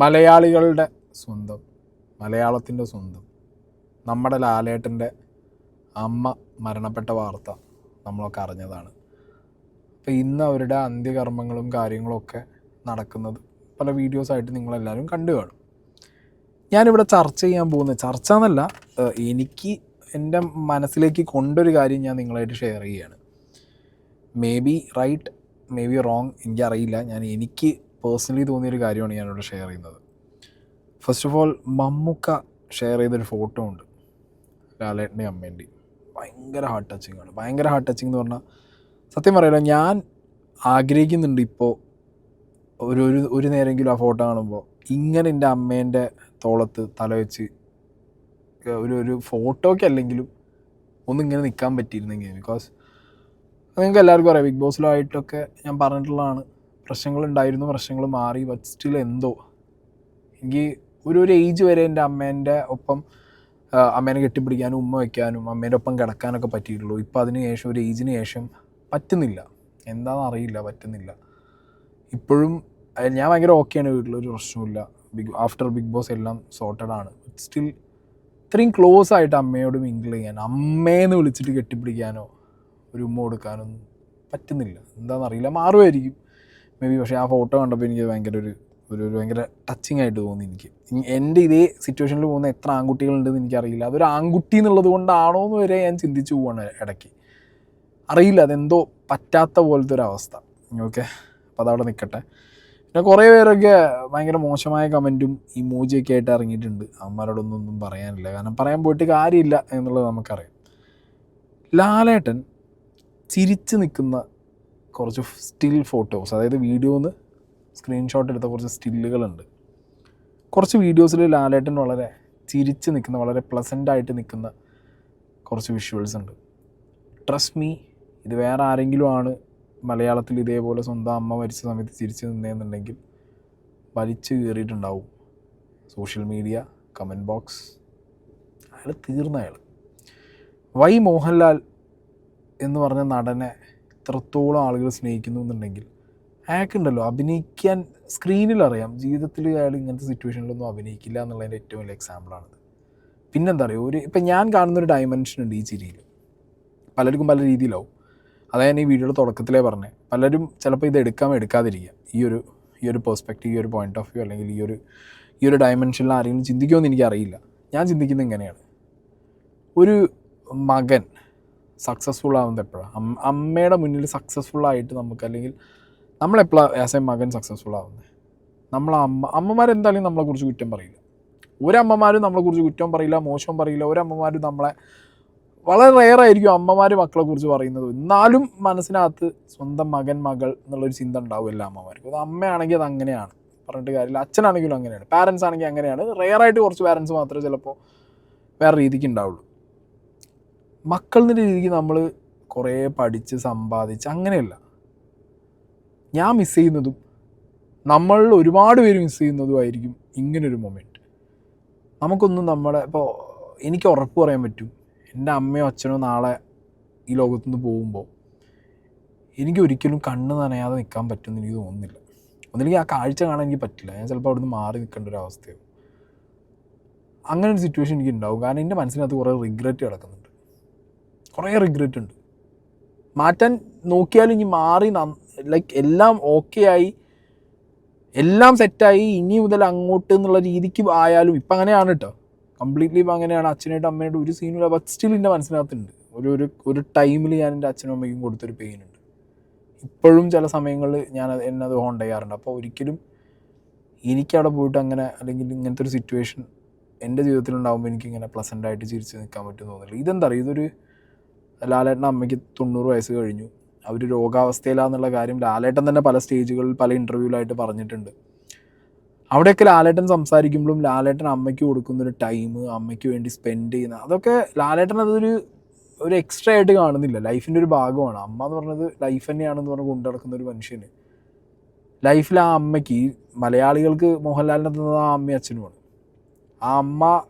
മലയാളികളുടെ സ്വന്തം, മലയാളത്തിൻ്റെ സ്വന്തം, നമ്മുടെ ലാലേട്ടൻ്റെ അമ്മ മരണപ്പെട്ട വാർത്ത നമ്മളൊക്കെ അറിഞ്ഞതാണ്. അപ്പോൾ ഇന്ന് അവരുടെ അന്ത്യകർമ്മങ്ങളും കാര്യങ്ങളൊക്കെ നടക്കുന്നത് പല വീഡിയോസായിട്ട് നിങ്ങളെല്ലാവരും കണ്ടു കാണും. ഞാനിവിടെ ചർച്ച ചെയ്യാൻ പോകുന്ന ചർച്ച എന്നല്ല, എനിക്ക് എൻ്റെ മനസ്സിലേക്ക് കൊണ്ടൊരു കാര്യം ഞാൻ നിങ്ങളായിട്ട് ഷെയർ ചെയ്യുകയാണ്. May be right, may be wrong, എനിക്കറിയില്ല. എനിക്ക് പേഴ്സണലി തോന്നിയൊരു കാര്യമാണ് ഞാനിവിടെ ഷെയർ ചെയ്യുന്നത്. First of all, Mammukka share ചെയ്തൊരു ഫോട്ടോ ഉണ്ട് ലാലേട്ടൻ്റെയും അമ്മേൻ്റെയും. ഭയങ്കര ഹാർട്ട് ടച്ചിങ് ആണ്. ഭയങ്കര ഹാർട്ട് ടച്ചിങ് എന്ന് പറഞ്ഞാൽ സത്യം പറയില്ല, ഞാൻ ആഗ്രഹിക്കുന്നുണ്ട് ഇപ്പോൾ ഒരു നേരമെങ്കിലും ആ ഫോട്ടോ കാണുമ്പോൾ ഇങ്ങനെ എൻ്റെ അമ്മേൻ്റെ തോളത്ത് തല വെച്ച് ഒരു ഫോട്ടോയ്ക്ക് അല്ലെങ്കിലും ഒന്നിങ്ങനെ നിൽക്കാൻ പറ്റിയിരുന്നെങ്കിൽ. ബിക്കോസ് നിങ്ങൾക്ക് എല്ലാവർക്കും അറിയാം, ബിഗ് ബോസിലായിട്ടൊക്കെ ഞാൻ പറഞ്ഞിട്ടുള്ളതാണ്, പ്രശ്നങ്ങളുണ്ടായിരുന്നു, പ്രശ്നങ്ങൾ മാറി. ബട്ട് സ്റ്റിൽ എന്തോ എനിക്ക് ഒരു ഏജ് വരെ എൻ്റെ അമ്മേൻ്റെ ഒപ്പം അമ്മേനെ കെട്ടിപ്പിടിക്കാനും ഉമ്മ വയ്ക്കാനും അമ്മേൻ്റെ ഒപ്പം കിടക്കാനൊക്കെ പറ്റിയിട്ടുള്ളൂ. ഇപ്പോൾ അതിന് ശേഷം ഒരു ഏജിന് ശേഷം പറ്റുന്നില്ല, എന്താണെന്ന് അറിയില്ല, പറ്റുന്നില്ല. ഇപ്പോഴും ഞാൻ ഭയങ്കര ഓക്കെയാണ്, വീട്ടിലൊരു പ്രശ്നമില്ല. ആഫ്റ്റർ ബിഗ് ബോസ് എല്ലാം സോർട്ടഡ് ആണ്. സ്റ്റിൽ ഇത്രയും ക്ലോസ് ആയിട്ട് അമ്മയോട് മിങ്കിൾ ചെയ്യാൻ, അമ്മേന്ന് വിളിച്ചിട്ട് കെട്ടിപ്പിടിക്കാനോ ഒരു ഉമ്മ കൊടുക്കാനൊന്നും പറ്റുന്നില്ല. എന്താണെന്നറിയില്ല, മാറുമായിരിക്കും മേ ബി. പക്ഷേ ആ ഫോട്ടോ കണ്ടപ്പോൾ എനിക്ക് ഭയങ്കര ടച്ചിങ് ആയിട്ട് തോന്നി. എനിക്ക് എൻ്റെ ഇതേ സിറ്റുവേഷനിൽ പോകുന്ന എത്ര ആൺകുട്ടികളുണ്ടെന്ന് എനിക്കറിയില്ല. അതൊരു ആൺകുട്ടി എന്നുള്ളത് കൊണ്ടാണോ എന്ന് വരെ ഞാൻ ചിന്തിച്ചു പോവാണ് ഇടയ്ക്ക്. അറിയില്ല, അതെന്തോ പറ്റാത്ത പോലത്തെ ഒരു അവസ്ഥ. ഓക്കെ, അപ്പോൾ അതവിടെ നിൽക്കട്ടെ. പിന്നെ കുറേ പേരൊക്കെ ഭയങ്കര മോശമായ കമൻറ്റും ഇമോജിയൊക്കെ ആയിട്ട് ഇറങ്ങിയിട്ടുണ്ട്. അവന്മാരോടൊന്നും പറയാനില്ല, കാരണം പറയാൻ പോയിട്ട് കാര്യമില്ല എന്നുള്ളത് നമുക്കറിയാം. ലാലേട്ടൻ ചിരിച്ച് നിൽക്കുന്ന കുറച്ച് സ്റ്റിൽ ഫോട്ടോസ്, അതായത് വീഡിയോന്ന് സ്ക്രീൻഷോട്ട് എടുത്ത കുറച്ച് സ്റ്റില്ലുകളുണ്ട്. കുറച്ച് വീഡിയോസിൽ ലാലേട്ടൻ വളരെ ചിരിച്ച് നിൽക്കുന്ന, വളരെ പ്ലസൻ്റായിട്ട് നിൽക്കുന്ന കുറച്ച് വിഷ്വൽസ് ഉണ്ട്. ട്രസ്റ്റ് മീ, ഇത് വേറെ ആരെങ്കിലും ആണ് മലയാളത്തിൽ ഇതേപോലെ സ്വന്തം അമ്മ മരിച്ച സമയത്ത് ചിരിച്ച് നിന്നേന്നുണ്ടെങ്കിൽ വലിച്ചു കയറിയിട്ടുണ്ടാവും സോഷ്യൽ മീഡിയ, കമൻറ്റ് ബോക്സ്. അയാൾ തീർന്ന അയാൾ. വൈ മോഹൻലാൽ എന്ന് പറഞ്ഞ നടനെ ഇത്രത്തോളം ആളുകൾ സ്നേഹിക്കുന്നു എന്നുണ്ടെങ്കിൽ അയാൾക്കുണ്ടല്ലോ അഭിനയിക്കാൻ സ്ക്രീനിലറിയാം, ജീവിതത്തിൽ അയാൾ ഇങ്ങനത്തെ സിറ്റുവേഷനിലൊന്നും അഭിനയിക്കില്ല എന്നുള്ളതിൻ്റെ ഏറ്റവും വലിയ എക്സാമ്പിളാണിത്. പിന്നെന്താ പറയുക, ഇപ്പം ഞാൻ കാണുന്നൊരു ഡയമെൻഷൻ ഉണ്ട് ഈ ചിരിയിൽ. പലർക്കും പല രീതിയിലാവും. അതായത് ഈ വീഡിയോയുടെ തുടക്കത്തിലേ പറഞ്ഞത്, പലരും ചിലപ്പോൾ ഇത് എടുക്കാതിരിക്കുക. ഈ ഒരു പെർസ്പെക്റ്റീവ്, ഈ ഒരു പോയിൻ്റ് ഓഫ് വ്യൂ, അല്ലെങ്കിൽ ഈ ഒരു ഡയമെൻഷനിൽ ആരെങ്കിലും ചിന്തിക്കുമെന്ന് എനിക്കറിയില്ല. ഞാൻ ചിന്തിക്കുന്നത് ഇങ്ങനെയാണ്. ഒരു മകൻ സക്സസ്ഫുൾ ആവുന്നത് എപ്പോഴാണ്? അമ്മയുടെ മുന്നിൽ സക്സസ്ഫുള്ളായിട്ട് നമുക്ക്, അല്ലെങ്കിൽ നമ്മളെപ്പോഴാണ് ആസ് എ മകൻ സക്സസ്ഫുൾ ആവുന്നത്? അമ്മമാരെന്തായാലും നമ്മളെക്കുറിച്ച് കുറ്റം പറയില്ല. ഒരമ്മമാരും നമ്മളെക്കുറിച്ച് കുറ്റം പറയില്ല, മോശം പറയില്ല. ഒരമ്മമാരും നമ്മളെ, വളരെ റെയറായിരിക്കും അമ്മമാർ മക്കളെക്കുറിച്ച് പറയുന്നത്. എന്നാലും മനസ്സിനകത്ത് സ്വന്തം മകൻ മകൾ എന്നുള്ളൊരു ചിന്ത ഉണ്ടാവും എല്ലാ അമ്മമാർക്കും. അത് അമ്മയാണെങ്കിൽ അത് അങ്ങനെയാണ്, പറഞ്ഞിട്ട് കാര്യമില്ല. അച്ഛനാണെങ്കിലും അങ്ങനെയാണ്, പാരൻസ് ആണെങ്കിൽ അങ്ങനെയാണ്. റെയറായിട്ട് കുറച്ച് പാരൻസ് മാത്രമേ ചിലപ്പോൾ വേറെ രീതിക്ക് ഉണ്ടാവുള്ളൂ. മക്കൾ എന്ന രീതിക്ക് നമ്മൾ കുറേ പഠിച്ച് സമ്പാദിച്ച് അങ്ങനെയല്ല. ഞാൻ മിസ് ചെയ്യുന്നതും നമ്മൾ ഒരുപാട് പേര് മിസ് ചെയ്യുന്നതുമായിരിക്കും ഇങ്ങനൊരു മൊമെൻറ്റ്. നമുക്കൊന്നും ഇപ്പോൾ എനിക്ക് ഉറപ്പ് പറയാൻ പറ്റും, എൻ്റെ അമ്മയോ അച്ഛനോ നാളെ ഈ ലോകത്തുനിന്ന് പോകുമ്പോൾ എനിക്ക് ഒരിക്കലും കണ്ണ് നനയാതെ നിൽക്കാൻ പറ്റുമെന്ന് എനിക്ക് തോന്നുന്നില്ല. ഒന്നില്ലെങ്കിൽ ആ കാഴ്ച കാണാൻ എനിക്ക് പറ്റില്ല, ഞാൻ ചിലപ്പോൾ അവിടെ നിന്ന് മാറി നിൽക്കേണ്ട ഒരു അവസ്ഥയാവും. അങ്ങനെ ഒരു സിറ്റുവേഷൻ എനിക്ക് ഉണ്ടാവും. കാരണം എൻ്റെ മനസ്സിനകത്ത് കുറേ റിഗ്രറ്റ് കിടക്കുന്നുണ്ട്, കുറേ റിഗ്രറ്റ് ഉണ്ട്. മാറ്റാൻ നോക്കിയാലും ഇനി മാറി ലൈക്ക് എല്ലാം ഓക്കെ ആയി, എല്ലാം സെറ്റായി, ഇനി മുതൽ അങ്ങോട്ട് എന്നുള്ള രീതിക്ക് ആയാലും ഇപ്പം അങ്ങനെയാണ് കേട്ടോ, കംപ്ലീറ്റ്ലി ഇപ്പം അങ്ങനെയാണ്. അച്ഛനായിട്ട് അമ്മയായിട്ട് ഒരു സീനില്ല. ബട്ട് സ്റ്റിൽ എൻ്റെ മനസ്സിനകത്തുണ്ട് ഒരു ടൈമിൽ ഞാൻ എൻ്റെ അച്ഛനും അമ്മയ്ക്കും കൊടുത്തൊരു പെയിൻ ഉണ്ട്. ഇപ്പോഴും ചില സമയങ്ങളിൽ ഞാൻ എന്നത് ഹോണ്ട് ചെയ്യാറുണ്ട്. അപ്പോൾ ഒരിക്കലും എനിക്കവിടെ പോയിട്ട് അങ്ങനെ, അല്ലെങ്കിൽ ഇങ്ങനത്തെ ഒരു സിറ്റുവേഷൻ എൻ്റെ ജീവിതത്തിലുണ്ടാകുമ്പോൾ എനിക്കിങ്ങനെ പ്ലസൻ്റായിട്ട് ചിരിച്ച് നിൽക്കാൻ പറ്റുമെന്ന് തോന്നുന്നില്ല. ഇതെന്താ പറയുക, ഇതൊരു ലാലേട്ടൻ്റെ അമ്മയ്ക്ക് 90 വയസ്സ് കഴിഞ്ഞു, അവർ രോഗാവസ്ഥയിലാന്നുള്ള കാര്യം ലാലേട്ടൻ തന്നെ പല സ്റ്റേജുകളിൽ പല ഇൻ്റർവ്യൂവിലായിട്ട് പറഞ്ഞിട്ടുണ്ട്. അവിടെയൊക്കെ ലാലേട്ടൻ സംസാരിക്കുമ്പോഴും ലാലേട്ടൻ അമ്മയ്ക്ക് കൊടുക്കുന്നൊരു ടൈം, അമ്മയ്ക്ക് വേണ്ടി സ്പെൻഡ് ചെയ്യുന്ന, അതൊക്കെ ലാലേട്ടൻ അതൊരു എക്സ്ട്രാ ആയിട്ട് കാണുന്നില്ല, ലൈഫിൻ്റെ ഒരു ഭാഗമാണ്. അമ്മ എന്ന് പറഞ്ഞത് ലൈഫ് തന്നെയാണെന്ന് പറഞ്ഞ് കൊണ്ടു നടക്കുന്ന ഒരു മനുഷ്യന് ലൈഫിൽ ആ അമ്മയ്ക്ക്, മലയാളികൾക്ക് മോഹൻലാലിനെ തന്നത് ആ അമ്മയും അച്ഛനുമാണ്. ആ അമ്മ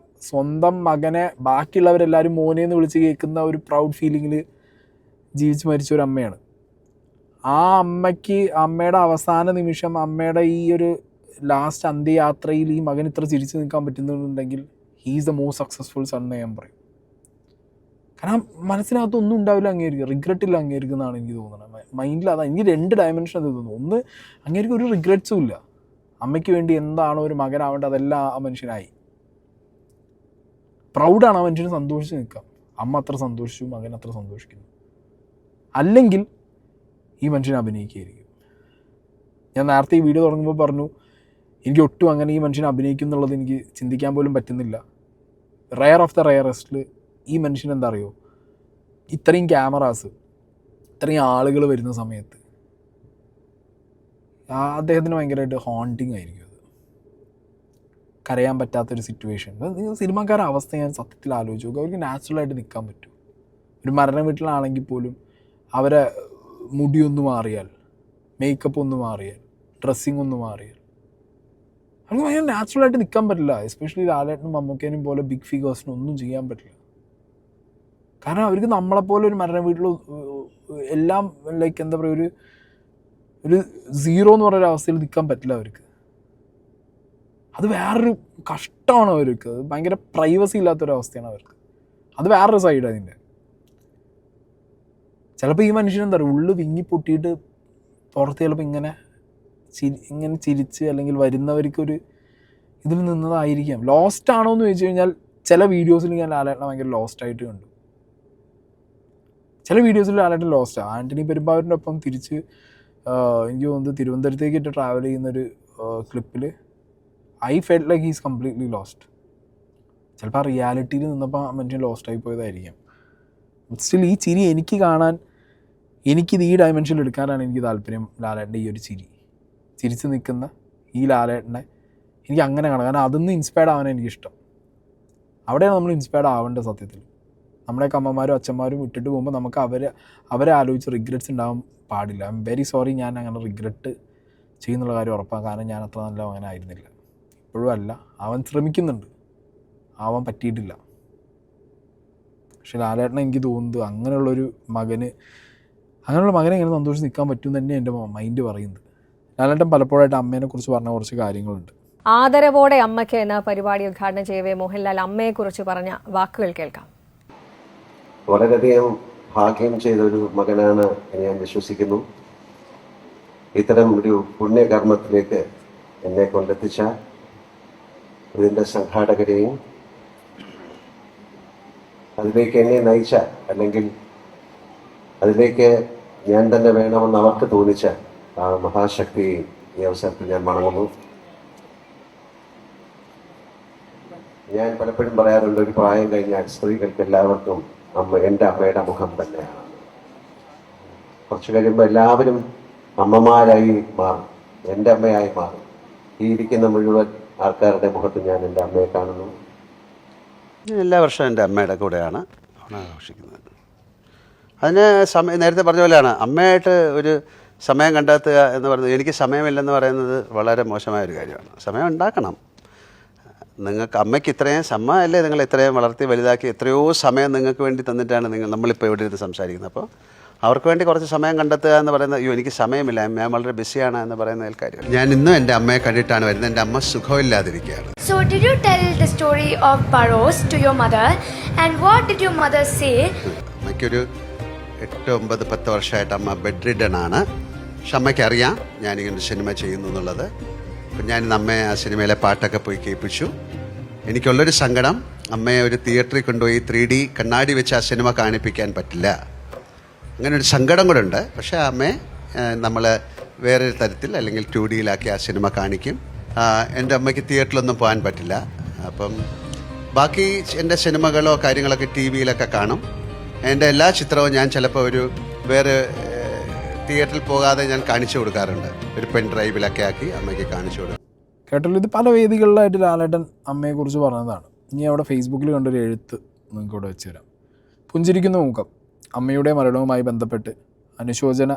സ്വന്തം മകനെ ബാക്കിയുള്ളവരെല്ലാവരും മോനെന്ന് വിളിച്ച് കേൾക്കുന്ന ഒരു പ്രൗഡ് ഫീലിങ്ങിൽ ജീവിച്ച് മരിച്ച ഒരു അമ്മയാണ്. ആ അമ്മയ്ക്ക്, അമ്മയുടെ അവസാന നിമിഷം, അമ്മയുടെ ഈ ഒരു ലാസ്റ്റ് അന്ത്യയാത്രയിൽ ഈ മകൻ ഇത്ര ചിരിച്ചു നിൽക്കാൻ പറ്റുന്നുണ്ടെങ്കിൽ he's the most successful son എന്ന് ഞാൻ പറയും. കാരണം മനസ്സിനകത്ത് ഒന്നും ഉണ്ടാവില്ല, അങ്ങേരിക്കും റിഗ്രറ്റില്ല അങ്ങേരിക്കുന്നതാണ് എനിക്ക് തോന്നുന്നത്. മൈൻഡിൽ അതാണ് എനിക്ക് 2 ഡയമെൻഷൻ അത് തോന്നുന്നു. ഒന്ന്, അങ്ങേരിക്കും ഒരു റിഗ്രറ്റ്സും ഇല്ല. അമ്മയ്ക്ക് വേണ്ടി എന്താണോ ഒരു മകനാവേണ്ടത് അതെല്ലാം ആ മനുഷ്യനായി. പ്രൗഡാണ് ആ മനുഷ്യന്, സന്തോഷിച്ച് നിൽക്കാം. അമ്മ അത്ര സന്തോഷിച്ചു, മകൻ അത്ര സന്തോഷിക്കുന്നു. അല്ലെങ്കിൽ ഈ മനുഷ്യനെ അഭിനയിക്കുകയായിരിക്കും. ഞാൻ നേരത്തെ ഈ വീഡിയോ തുടങ്ങുമ്പോൾ പറഞ്ഞു എനിക്ക് ഒട്ടും അങ്ങനെ ഈ മനുഷ്യനെ അഭിനയിക്കും എന്നുള്ളത് എനിക്ക് ചിന്തിക്കാൻ പോലും പറ്റുന്നില്ല. റെയർ ഓഫ് ദ റെയറസ്റ്റിൽ ഈ മനുഷ്യൻ എന്താ അറിയോ, ഇത്രയും ക്യാമറാസ്, ഇത്രയും ആളുകൾ വരുന്ന സമയത്ത് അദ്ദേഹത്തിന് ഭയങ്കരമായിട്ട് ഹോണ്ടിങ് ആയിരിക്കും അത്. കരയാൻ പറ്റാത്തൊരു സിറ്റുവേഷൻ. സിനിമാക്കാരുടെ അവസ്ഥ ഞാൻ സത്യത്തിൽ ആലോചിച്ച് നോക്കുക. അവർക്ക് നാച്ചുറലായിട്ട് നിൽക്കാൻ പറ്റും. ഒരു മരണ വീട്ടിലാണെങ്കിൽ പോലും അവരെ മുടിയൊന്ന് മാറിയാൽ, മേക്കപ്പ് ഒന്ന് മാറിയാൽ, ഡ്രസ്സിങ് ഒന്ന് മാറിയാൽ അവർക്ക് ഭയങ്കര നാച്ചുറലായിട്ട് നിൽക്കാൻ പറ്റില്ല. എസ്പെഷ്യലി ലാലേട്ടനും മമ്മൂക്കേനും പോലെ ബിഗ് ഫിഗേഴ്സിനും ഒന്നും ചെയ്യാൻ പറ്റില്ല. കാരണം അവർക്ക് നമ്മളെപ്പോലെ ഒരു മരണ വീട്ടിൽ എല്ലാം ലൈക്ക് എന്താ പറയുക, ഒരു സീറോ എന്ന് പറയുന്ന അവസ്ഥയിൽ നിൽക്കാൻ പറ്റില്ല അവർക്ക്. അത് വേറൊരു കഷ്ടമാണ് അവർക്ക്. ഭയങ്കര പ്രൈവസി ഇല്ലാത്തൊരവസ്ഥയാണ് അവർക്ക്. അത് വേറൊരു സൈഡ് അതിൻ്റെ. ചിലപ്പോൾ ഈ മനുഷ്യനെന്താ പറയുക, ഉള്ളു വിങ്ങി പൊട്ടിയിട്ട് പുറത്ത് ചിലപ്പോൾ ഇങ്ങനെ ചിരിച്ച് അല്ലെങ്കിൽ വരുന്നവർക്കൊരു ഇതിൽ നിന്നതായിരിക്കാം. ലോസ്റ്റ് ആണോ എന്ന് ചോദിച്ചു കഴിഞ്ഞാൽ ചില വീഡിയോസിൽ ഞാൻ ലാലേട്ടനെ ഭയങ്കര ലോസ്റ്റായിട്ട് കണ്ടു. ചില വീഡിയോസിൽ ലാലേട്ടൻ ലോസ്റ്റാണ്. ആൻ്റണി പെരുമ്പാവൂരിൻ്റെ ഒപ്പം തിരിച്ച് എനിക്ക് തോന്നുന്നത് തിരുവനന്തപുരത്തേക്കിട്ട് ട്രാവൽ ചെയ്യുന്നൊരു ക്ലിപ്പിൽ I felt like he's completely lost. ചിലപ്പോൾ ആ റിയാലിറ്റിയിൽ നിന്നപ്പോൾ ആ മനുഷ്യൻ ലോസ്റ്റായി പോയതായിരിക്കാം. സ്റ്റിൽ ഈ ചിരി എനിക്ക് കാണാൻ, എനിക്കിത് ഈ ഡയമെൻഷനിൽ എടുക്കാനാണ് എനിക്ക് താല്പര്യം. ലാലേട്ടൻ്റെ ഈ ഒരു ചിരിച്ച് നിൽക്കുന്ന ഈ ലാലേട്ടനെ എനിക്ക് അങ്ങനെ കാണാം. കാരണം അതിൽ നിന്ന് ഇൻസ്പയർഡ് ആവാൻ എനിക്കിഷ്ടം. അവിടെയാണ് നമ്മൾ ഇൻസ്പയർഡ് ആവേണ്ടത് സത്യത്തിൽ. നമ്മുടെയൊക്കെ അമ്മമാരും അച്ഛന്മാരും വിട്ടിട്ട് പോകുമ്പോൾ നമുക്ക് അവരെ ആലോചിച്ച് റിഗ്രറ്റ്സ് ഉണ്ടാവാൻ പാടില്ല. ഐ എം വെരി സോറി, ഞാൻ അങ്ങനെ റിഗ്രറ്റ് ചെയ്യുന്നുള്ള കാര്യം ഉറപ്പാണ്. കാരണം ഞാൻ അത്ര നല്ല അവനായിരുന്നില്ല, ഇപ്പോഴും അല്ല. അവൻ ശ്രമിക്കുന്നുണ്ട്, ആവാൻ പറ്റിയിട്ടില്ല. പക്ഷെ ലാലേട്ടനെ എനിക്ക് തോന്നുന്നത് അങ്ങനെയുള്ള മകനെ എങ്ങനെ സന്തോഷിച്ച് നിൽക്കാൻ പറ്റും തന്നെ എൻ്റെ മൈൻഡ് പറയുന്നത്. ലാലേട്ടൻ പലപ്പോഴായിട്ട് അമ്മേനെക്കുറിച്ച് പറഞ്ഞ കുറച്ച് കാര്യങ്ങളുണ്ട്. ആദരവോടെ അമ്മയ്ക്ക് എന്ന പരിപാടി ഉദ്ഘാടനം ചെയ്യവേ മോഹൻലാൽ അമ്മയെക്കുറിച്ച് പറഞ്ഞ വാക്കുകൾ കേൾക്കാം. വളരെയധികം ഭാഗ്യം ചെയ്തൊരു മകനാണ് എന്ന് ഞാൻ വിശ്വസിക്കുന്നു. ഇത്തരം ഒരു പുണ്യകർമ്മത്തിലേക്ക് എന്നെ കൊണ്ടെത്തിച്ച ഇതിൻ്റെ സംഘാടകരെയും അതിലേക്ക് എന്നെ നയിച്ച, അല്ലെങ്കിൽ അതിലേക്ക് ഞാൻ തന്നെ വേണമെന്ന് അവർക്ക് തോന്നിച്ച ആ മഹാശക്തി ഈ അവസരത്തിൽ ഞാൻ വണങ്ങുന്നു. ഞാൻ പലപ്പോഴും പറയാറുണ്ട്, ഒരു പ്രായം കഴിഞ്ഞാൽ സ്ത്രീകൾക്ക് എല്ലാവർക്കും എൻ്റെ അമ്മയുടെ മുഖം തന്നെയാണ്. കുറച്ച് കഴിയുമ്പോൾ എല്ലാവരും അമ്മമാരായി മാറും, എൻ്റെ അമ്മയായി മാറും. ഈ ഇരിക്കുന്ന മുഴുവൻ ആൾക്കാരുടെ മുഖത്ത് ഞാൻ എൻ്റെ അമ്മയെ കാണുന്നു. എല്ലാ വർഷവും എൻ്റെ അമ്മയുടെ കൂടെയാണ് ആഘോഷിക്കുന്നത്. അതിന് നേരത്തെ പറഞ്ഞ പോലെയാണ്, അമ്മയായിട്ട് ഒരു സമയം കണ്ടെത്തുക എന്ന് പറയുന്നത്. എനിക്ക് സമയമില്ലെന്ന് പറയുന്നത് വളരെ മോശമായൊരു കാര്യമാണ്. സമയം ഉണ്ടാക്കണം. നിങ്ങൾക്ക് അമ്മയ്ക്ക് ഇത്രയും അല്ലേ നിങ്ങൾ ഇത്രയും വളർത്തി വലുതാക്കി എത്രയോ സമയം നിങ്ങൾക്ക് വേണ്ടി തന്നിട്ടാണ് നമ്മളിപ്പോൾ ഇവിടെ ഇരുന്ന് സംസാരിക്കുന്നത്. അപ്പോൾ അവർക്ക് വേണ്ടി കുറച്ച് സമയം കണ്ടെത്തുക എന്ന് പറയുന്നത്, അയ്യോ എനിക്ക് സമയമില്ല, ഞാൻ വളരെ ബിസിയാണ് എന്ന് പറയുന്നതിൽ കാര്യം. ഞാൻ ഇന്നും എൻ്റെ അമ്മയെ കണ്ടിട്ടാണ് വരുന്നത്. എൻ്റെ അമ്മ സുഖമില്ലാതിരിക്കുകയാണ്. So did you tell the story of Paros to your mother, and what did your mother say? അമ്മയ്ക്കൊരു 8, 9, 10 വർഷമായിട്ട് അമ്മ ബെഡ് റിഡൺ ആണ്. പക്ഷെ അമ്മയ്ക്ക് അറിയാം ഞാനിങ്ങനെ സിനിമ ചെയ്യുന്നു എന്നുള്ളത്. അപ്പം ഞാൻ അമ്മയെ ആ സിനിമയിലെ പാട്ടൊക്കെ പോയി കേൾപ്പിച്ചു. എനിക്കുള്ളൊരു സങ്കടം, അമ്മയെ ഒരു തിയേറ്ററിൽ കൊണ്ടുപോയി 3D കണ്ണാടി വെച്ച് ആ സിനിമ കാണിപ്പിക്കാൻ പറ്റില്ല. അങ്ങനെ ഒരു സങ്കടം കൂടെ ഉണ്ട്. പക്ഷേ അമ്മയെ നമ്മൾ വേറൊരു തരത്തിൽ അല്ലെങ്കിൽ 2Dയിലാക്കി ആ സിനിമ കാണിക്കും. എൻ്റെ അമ്മയ്ക്ക് തിയേറ്ററിലൊന്നും പോകാൻ പറ്റില്ല. അപ്പം ബാക്കി എൻ്റെ സിനിമകളോ കാര്യങ്ങളൊക്കെ TV-യിലൊക്കെ കാണും. എൻ്റെ എല്ലാ ചിത്രവും ഞാൻ ചിലപ്പോൾ ഒരു വേറെ തിയേറ്ററിൽ പോകാതെ ഞാൻ കാണിച്ചു കൊടുക്കാറുണ്ട്. ഒരു പെൻ ഡ്രൈവിലൊക്കെ ആക്കി അമ്മയ്ക്ക് കാണിച്ചു കൊടുക്കും. കേട്ടല്ലോ, ഇത് പല വേദികളിലായിട്ട് ലാലേട്ടൻ അമ്മയെക്കുറിച്ച് പറഞ്ഞതാണ്. ഇനി അവിടെ ഫേസ്ബുക്കിൽ കണ്ടൊരു എഴുത്ത് നിങ്ങൾക്ക് ഇവിടെ വെച്ച് തരാം. പുഞ്ചിരിക്കുന്ന മുഖം. അമ്മയുടെ മരണവുമായി ബന്ധപ്പെട്ട് അനുശോചന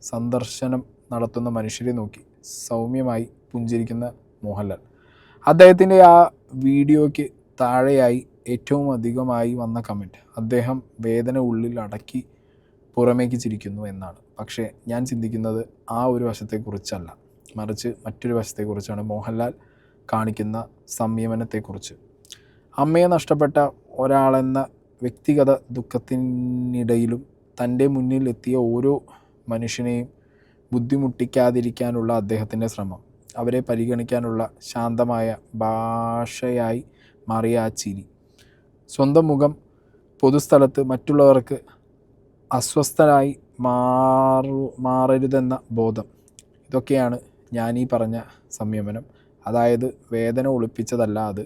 സന്ദർശനം നടത്തുന്ന മനുഷ്യരെ നോക്കി സൗമ്യമായി പുഞ്ചിരിക്കുന്ന മോഹൻലാൽ. അദ്ദേഹത്തിൻ്റെ ആ വീഡിയോയ്ക്ക് താഴെയായി ഏറ്റവും അധികമായി വന്ന കമൻറ്റ്, അദ്ദേഹം വേദന ഉള്ളിൽ അടക്കി പുറമേക്ക് ചിരിക്കുന്നു എന്നാണ്. പക്ഷേ ഞാൻ ചിന്തിക്കുന്നത് ആ ഒരു വശത്തെക്കുറിച്ചല്ല. മറിച്ച് മറ്റൊരു വശത്തെക്കുറിച്ചാണ് മോഹൻലാൽ കാണിക്കുന്ന സംയമനത്തെക്കുറിച്ച്. അമ്മയെ നഷ്ടപ്പെട്ട ഒരാളെന്ന വ്യക്തിഗത ദുഃഖത്തിനിടയിലും തൻ്റെ മുന്നിൽ എത്തിയ ഓരോ മനുഷ്യനെയും ബുദ്ധിമുട്ടിക്കാതിരിക്കാനുള്ള അദ്ദേഹത്തിൻ്റെ ശ്രമം, അവരെ പരിഗണിക്കാനുള്ള ശാന്തമായ ഭാഷയായി മാറിയ ആ ചിരി, സ്വന്തം മുഖം പൊതുസ്ഥലത്ത് മറ്റുള്ളവർക്ക് അസ്വസ്ഥരായി മാറരുതെന്ന ബോധം, ഇതൊക്കെയാണ് ഞാനീ പറഞ്ഞ സംയമനം. അതായത് വേദന ഒളിപ്പിച്ചതല്ല അത്,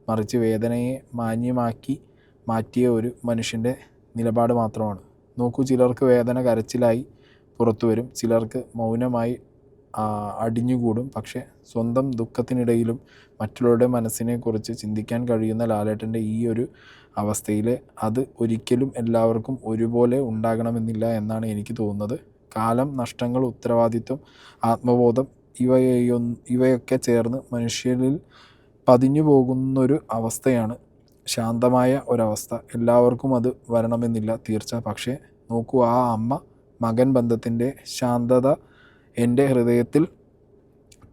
മറിച്ച് വേദനയെ മാന്യമാക്കി മാറ്റിയ ഒരു മനുഷ്യൻ്റെ നിലപാട് മാത്രമാണ്. നോക്കൂ, ചിലർക്ക് വേദന കരച്ചിലായി പുറത്തു വരും, ചിലർക്ക് മൗനമായി അടിഞ്ഞുകൂടും. പക്ഷേ സ്വന്തം ദുഃഖത്തിനിടയിലും മറ്റുള്ളവരുടെ മനസ്സിനെക്കുറിച്ച് ചിന്തിക്കാൻ കഴിയുന്ന ലാലേട്ടൻ്റെ ഈ ഒരു അവസ്ഥയിൽ അത് ഒരിക്കലും എല്ലാവർക്കും ഒരുപോലെ ഉണ്ടാകണമെന്നില്ല എന്നാണ് എനിക്ക് തോന്നുന്നത്. കാലം, നഷ്ടങ്ങൾ, ഉത്തരവാദിത്വം, ആത്മബോധം ഇവയൊക്കെ ചേർന്ന് മനുഷ്യരിൽ പതിഞ്ഞു പോകുന്നൊരു അവസ്ഥയാണ് ശാന്തമായ ഒരവസ്ഥ. എല്ലാവർക്കും അത് വരണമെന്നില്ല തീർച്ച. പക്ഷേ നോക്കൂ, ആ അമ്മ മകൻ ബന്ധത്തിൻ്റെ ശാന്തത എൻ്റെ ഹൃദയത്തിൽ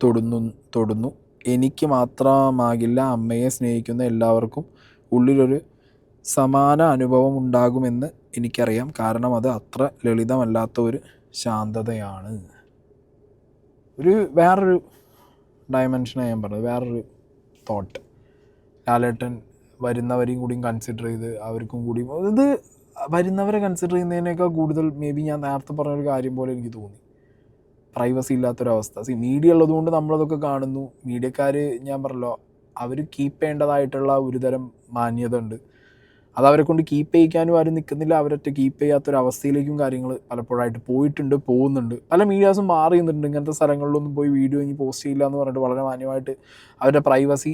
തൊടുന്നു. എനിക്ക് മാത്രമാകില്ല, അമ്മയെ സ്നേഹിക്കുന്ന എല്ലാവർക്കും ഉള്ളിലൊരു സമാന അനുഭവം ഉണ്ടാകുമെന്ന് എനിക്കറിയാം. കാരണം അത് അത്ര ലളിതമല്ലാത്ത ഒരു ശാന്തതയാണ്. വേറൊരു ഡയമെൻഷനാണ് ഞാൻ പറഞ്ഞത്, വേറൊരു തോട്ട്. ലാലേട്ടൻ വരുന്നവരെയും കൂടിയും കൺസിഡർ ചെയ്ത് അവർക്കും കൂടി, ഇത് വരുന്നവരെ കൺസിഡർ ചെയ്യുന്നതിനേക്കാൾ കൂടുതൽ മേ ബി ഞാൻ നേരത്തെ പറഞ്ഞൊരു കാര്യം പോലെ എനിക്ക് തോന്നി, പ്രൈവസി ഇല്ലാത്തൊരവസ്ഥ. മീഡിയ ഉള്ളതുകൊണ്ട് നമ്മളതൊക്കെ കാണുന്നു. മീഡിയക്കാർ, ഞാൻ പറഞ്ഞല്ലോ, അവർ കീപ്പ് ചെയ്യേണ്ടതായിട്ടുള്ള ഒരുതരം മാന്യത ഉണ്ട്. അതവരെ കൊണ്ട് കീപ്പ് ചെയ്യിക്കാനും ആരും നിൽക്കുന്നില്ല. അവരൊറ്റ കീപ്പ് ചെയ്യാത്തൊരവസ്ഥയിലേക്കും കാര്യങ്ങൾ പലപ്പോഴായിട്ട് പോകുന്നുണ്ട്. പല മീഡിയാസും മാറി നിന്നിട്ടുണ്ട്. ഇങ്ങനത്തെ സ്ഥലങ്ങളിലൊന്നും പോയി വീഡിയോ ഇനി പോസ്റ്റ് ചെയ്യില്ല എന്ന് പറഞ്ഞിട്ട് വളരെ മാന്യമായിട്ട് അവരുടെ പ്രൈവസി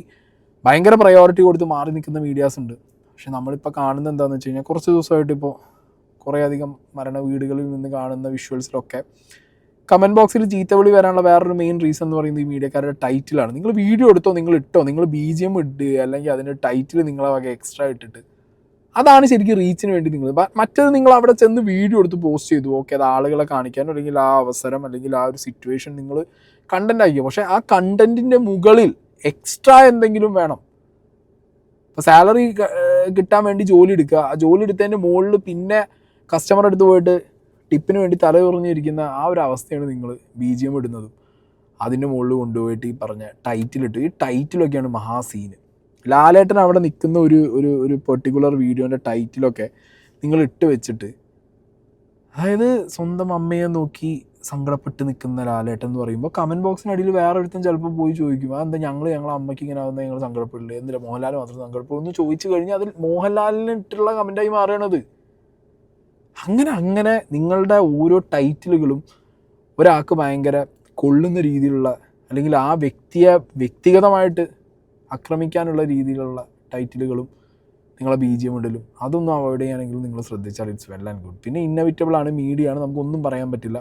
ഭയങ്കര പ്രയോറിറ്റി കൊടുത്ത് മാറി നിൽക്കുന്ന മീഡിയാസ് ഉണ്ട്. പക്ഷെ നമ്മളിപ്പോൾ കാണുന്നത് എന്താണെന്ന് വെച്ച് കഴിഞ്ഞാൽ, കുറച്ച് ദിവസമായിട്ട് ഇപ്പോൾ കുറേയധികം മരണ വീടുകളിൽ നിന്ന് കാണുന്ന വിഷ്വൽസിലൊക്കെ കമൻറ്റ് ബോക്സിൽ ചീത്തവിളി വരാനുള്ള വേറൊരു മെയിൻ റീസൺ എന്ന് പറയുന്നത് ഈ മീഡിയക്കാരുടെ ടൈറ്റിലാണ്. നിങ്ങൾ വീഡിയോ എടുത്തോ, നിങ്ങൾ ഇട്ടോ, നിങ്ങൾ BGM ഇട്ട്, അല്ലെങ്കിൽ അതിൻ്റെ ടൈറ്റിൽ നിങ്ങളെ വക എക്സ്ട്രാ ഇട്ടിട്ട്, അതാണ് ശരിക്കും റീച്ചിന് വേണ്ടി നിങ്ങൾ. മറ്റേത് നിങ്ങൾ അവിടെ ചെന്ന് വീഡിയോ എടുത്ത് പോസ്റ്റ് ചെയ്തു, ഓക്കെ, അത് ആളുകളെ കാണിക്കാനോ അല്ലെങ്കിൽ ആ അവസരം അല്ലെങ്കിൽ ആ ഒരു സിറ്റുവേഷൻ നിങ്ങൾ കണ്ടന്റ് ആക്കിയോ. പക്ഷേ ആ കണ്ടന്റിൻ്റെ മുകളിൽ എക്സ്ട്രാ എന്തെങ്കിലും വേണം. ഇപ്പോൾ സാലറി കിട്ടാൻ വേണ്ടി ജോലി എടുക്കുക, ആ ജോലി എടുത്തതിൻ്റെ മുകളിൽ പിന്നെ കസ്റ്റമർ അടുത്ത് പോയിട്ട് ടിപ്പിന് വേണ്ടി തലയുറഞ്ഞിരിക്കുന്ന ആ ഒരു അവസ്ഥയാണ് നിങ്ങൾ BGM ഇടുന്നതും അതിൻ്റെ മുകളിൽ കൊണ്ടുപോയിട്ട് ഈ പറഞ്ഞ ടൈറ്റിലിട്ട്. ഈ ടൈറ്റിലൊക്കെയാണ് മഹാസീന്. ലാലേട്ടൻ അവിടെ നിൽക്കുന്ന ഒരു പെർട്ടിക്കുലർ വീഡിയോൻ്റെ ടൈറ്റിലൊക്കെ നിങ്ങൾ ഇട്ട് വെച്ചിട്ട്, അതായത് സ്വന്തം അമ്മയെ നോക്കി സങ്കടപ്പെട്ട് നിൽക്കുന്ന ലാലേട്ടൻ എന്ന് പറയുമ്പോൾ കമൻറ്റ് ബോക്സിനടിയിൽ വേറെ ഒരുത്തൻ ചിലപ്പോൾ പോയി ചോദിക്കും, അതെന്താ ഞങ്ങളെ അമ്മയ്ക്ക് ഇങ്ങനെ ആവുന്നത്, ഞങ്ങൾ സങ്കടപ്പെടില്ലേ, എന്നില്ല മോഹൻലാൽ മാത്രം സങ്കടപ്പെടുന്നു ചോദിച്ചു കഴിഞ്ഞാൽ അതിൽ മോഹൻലാലിന് ഇട്ടുള്ള കമൻറ്റായി മാറുകയാണത്. അങ്ങനെ നിങ്ങളുടെ ഓരോ ടൈറ്റിലുകളും ഒരാൾക്ക് ഭയങ്കര കൊള്ളുന്ന രീതിയിലുള്ള, അല്ലെങ്കിൽ ആ വ്യക്തിഗതമായിട്ട് ആക്രമിക്കാനുള്ള രീതിയിലുള്ള ടൈറ്റിലുകളും നിങ്ങളെ BGM ഇടലും അതൊന്നും അവോയ്ഡ് ചെയ്യുകയാണെങ്കിൽ നിങ്ങൾ ശ്രദ്ധിച്ചാൽ ഇറ്റ്സ് വെൽ ആൻഡ് ഗുഡ്. പിന്നെ ഇന്നവിറ്റബിളാണ്, മീഡിയയാണ്, നമുക്കൊന്നും പറയാൻ പറ്റില്ല.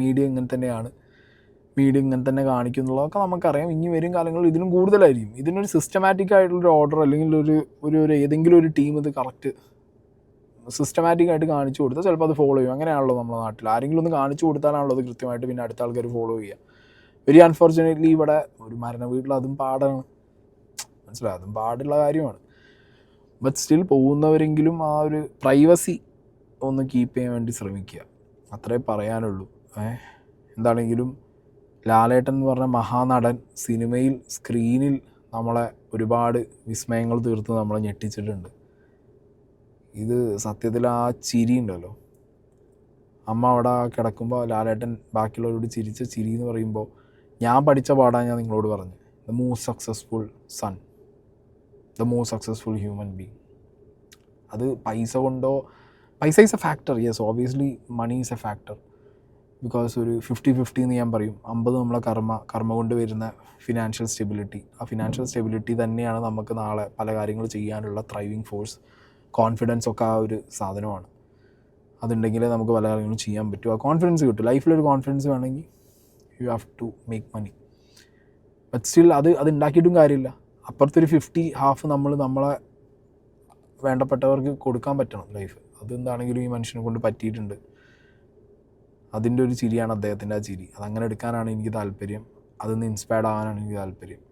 മീഡിയ ഇങ്ങനെ തന്നെയാണ്, മീഡിയ ഇങ്ങനെ തന്നെ കാണിക്കുന്നുള്ളതൊക്കെ നമുക്കറിയാം. ഇനി വരും കാലങ്ങളിൽ ഇതിലും കൂടുതലായിരിക്കും. ഇതിനൊരു സിസ്റ്റമാറ്റിക് ആയിട്ടുള്ളൊരു ഓർഡർ അല്ലെങ്കിൽ ഒരു ഏതെങ്കിലും ഒരു ടീം ഇത് കറക്റ്റ് സിസ്റ്റമാറ്റിക് ആയിട്ട് കാണിച്ചു കൊടുത്താൽ ചിലപ്പോൾ അത് ഫോളോ ചെയ്യും. അങ്ങനെയാണല്ലോ നമ്മുടെ നാട്ടിൽ. ആരെങ്കിലും ഒന്ന് കാണിച്ചു കൊടുത്താലാണല്ലോ അത് കൃത്യമായിട്ട് പിന്നെ അടുത്ത ആൾക്കാർ ഫോളോ ചെയ്യുക. വെരി അൺഫോർച്ചുനേറ്റ്ലി ഇവിടെ ഒരു മരണ വീട്ടിൽ അതും പാടാണ്, മനസ്സിലായി, അതും പാടുള്ള കാര്യമാണ്. ബട്ട് സ്റ്റിൽ പോകുന്നവരെങ്കിലും ആ ഒരു പ്രൈവസി ഒന്ന് കീപ്പ് ചെയ്യാൻ വേണ്ടി ശ്രമിക്കുക, അത്രേ പറയാനുള്ളൂ. എന്താണെങ്കിലും ലാലേട്ടൻ എന്ന് പറഞ്ഞ മഹാനടൻ സിനിമയിൽ സ്ക്രീനിൽ നമ്മളെ ഒരുപാട് വിസ്മയങ്ങൾ തീർത്ത് നമ്മളെ ഞെട്ടിച്ചിട്ടുണ്ട്. ഇത് സത്യത്തിൽ ആ ചിരി ഉണ്ടല്ലോ, അമ്മ അവിടെ കിടക്കുമ്പോൾ ലാലേട്ടൻ ബാക്കിയുള്ളവരോട് ചിരിച്ച ചിരി എന്ന് പറയുമ്പോൾ, ഞാൻ പഠിച്ച പാടാണ് ഞാൻ നിങ്ങളോട് പറഞ്ഞു, the most successful son, the most successful human being. അത് പൈസ is a factor, yes, obviously money is a factor. Because ഒരു 50-50 എന്ന് ഞാൻ പറയും. 50 നമ്മളെ കർമ്മ കൊണ്ട് വരുന്ന ഫിനാൻഷ്യൽ സ്റ്റെബിലിറ്റി. ആ ഫിനാൻഷ്യൽ സ്റ്റെബിലിറ്റി തന്നെയാണ് നമുക്ക് നാളെ പല കാര്യങ്ങൾ ചെയ്യാനുള്ള ഡ്രൈവിംഗ് ഫോഴ്സ്. കോൺഫിഡൻസ് ഒക്കെ ആ ഒരു സാധനമാണ്. അതുണ്ടെങ്കിലേ നമുക്ക് പല കാര്യങ്ങളും ചെയ്യാൻ പറ്റും. ആ കോൺഫിഡൻസ് കിട്ടും. ലൈഫിലൊരു കോൺഫിഡൻസ് വേണമെങ്കിൽ you have to make money. But still അത് ഉണ്ടാക്കിയിട്ടും കാര്യമില്ല. അപ്പുറത്തൊരു 50 നമ്മളെ വേണ്ടപ്പെട്ടവർക്ക് കൊടുക്കാൻ പറ്റണം ലൈഫ്. അതെന്താണെങ്കിലും ഈ മനുഷ്യനെ കൊണ്ട് പറ്റിയിട്ടുണ്ട്. അതിൻ്റെ ഒരു ചിരിയാണ് അദ്ദേഹത്തിൻ്റെ ആ ചിരി. അതങ്ങനെ എടുക്കാനാണ് എനിക്ക് താല്പര്യം, അതിൽ നിന്ന് ഇൻസ്പയർഡ് ആവാനാണ് എനിക്ക് താല്പര്യം.